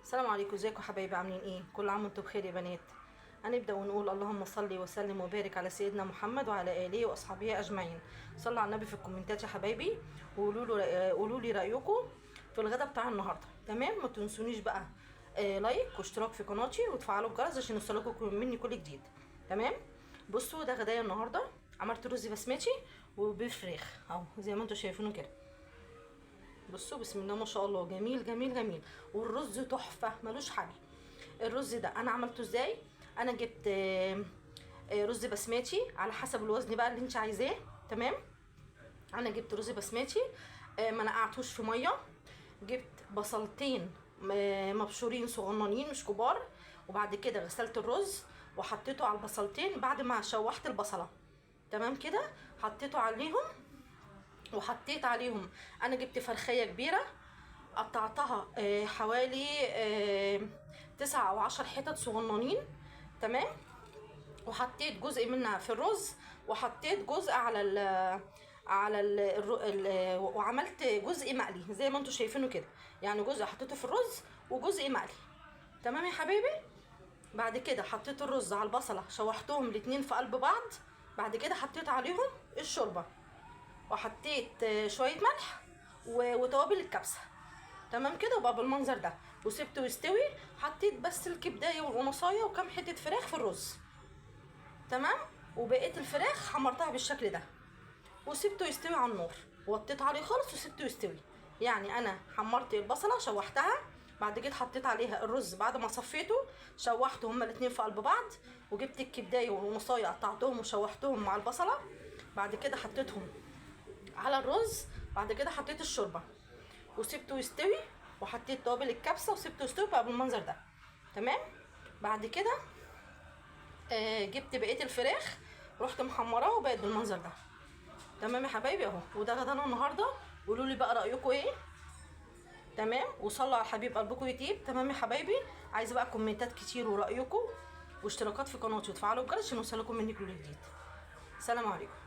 السلام عليكم، ازيكم يا حبايبي؟ عاملين ايه؟ كل عام وانتم بخير يا بنات. هنبدا ونقول اللهم صل وسلم وبارك على سيدنا محمد وعلى اله واصحابه اجمعين. صلوا على النبي في الكومنتات يا حبايبي، قولوا لي رايكم في الغدا بتاع النهارده. تمام؟ ما تنسونيش بقى لايك واشتراك في قناتي وتفعلوا الجرس عشان يوصلكم مني كل جديد. تمام؟ بصوا، ده غدايا النهارده. عملت رز بسمتي وبفراخ اهو زي ما انتم شايفينه كده. بصوا بسم الله ما شاء الله، جميل جميل جميل. والرز تحفه ملوش حل. الرز ده انا عملته ازاي؟ انا جبت رز بسمتي على حسب الوزن بقى اللي انت عايزاه. تمام؟ انا جبت رز بسمتي، ما نقعتوش في ميه. جبت بصلتين مبشورين صغننين مش كبار، وبعد كده غسلت الرز وحطيته على البصلتين بعد ما شوحت البصله. تمام كده؟ حطيته عليهم وحطيت عليهم. انا جبت فرخيه كبيره، قطعتها حوالي 9 أو 10 حتت صغننين. تمام؟ وحطيت جزء منها في الرز، وحطيت جزء وعملت جزء مقلي زي ما انتم شايفينه كده. يعني جزء حطيته في الرز وجزء مقلي. تمام يا حبايبي؟ بعد كده حطيت الرز على البصله، شوحتهم الاتنين في قلب بعض. بعد كده حطيت عليهم الشوربه، وحطيت شويه ملح وتوابل الكبسه. تمام كده؟ وبقى بالمنظر ده، وسبته يستوي. حطيت بس الكبدايه والقنصايه وكام حته فراخ في الرز. تمام؟ وبقيت الفراخ حمرتها بالشكل ده وسبته يستوي على النار، وطيت عليه خالص وسبته يستوي. يعني انا حمرت البصله شوحتها، بعد كده حطيت عليها الرز بعد ما صفيته، شوحته هما الاتنين في قلب بعض، وجبت الكبدايه والقنصايه قطعتهم وشوحتهم مع البصله. بعد كده حطيتهم على الرز، بعد كده حطيت الشوربه وسبته يستوي، وحطيت توابل الكبسه وسبته يستوي بقى بالمنظر ده. تمام؟ بعد كده جبت بقيه الفراخ، رحت محمراها وبقت بالمنظر ده. تمام يا حبايبي؟ اهو، وده غدانا النهارده. قولوا لي بقى رايكم ايه. تمام؟ وصلوا على حبيب قلبكم يطيب. تمام يا حبايبي؟ عايزه بقى كومنتات كتير ورايكم واشتراكات في قناتي وتفعلوا الجرس عشان يوصلكم مني كل جديد. سلام عليكم.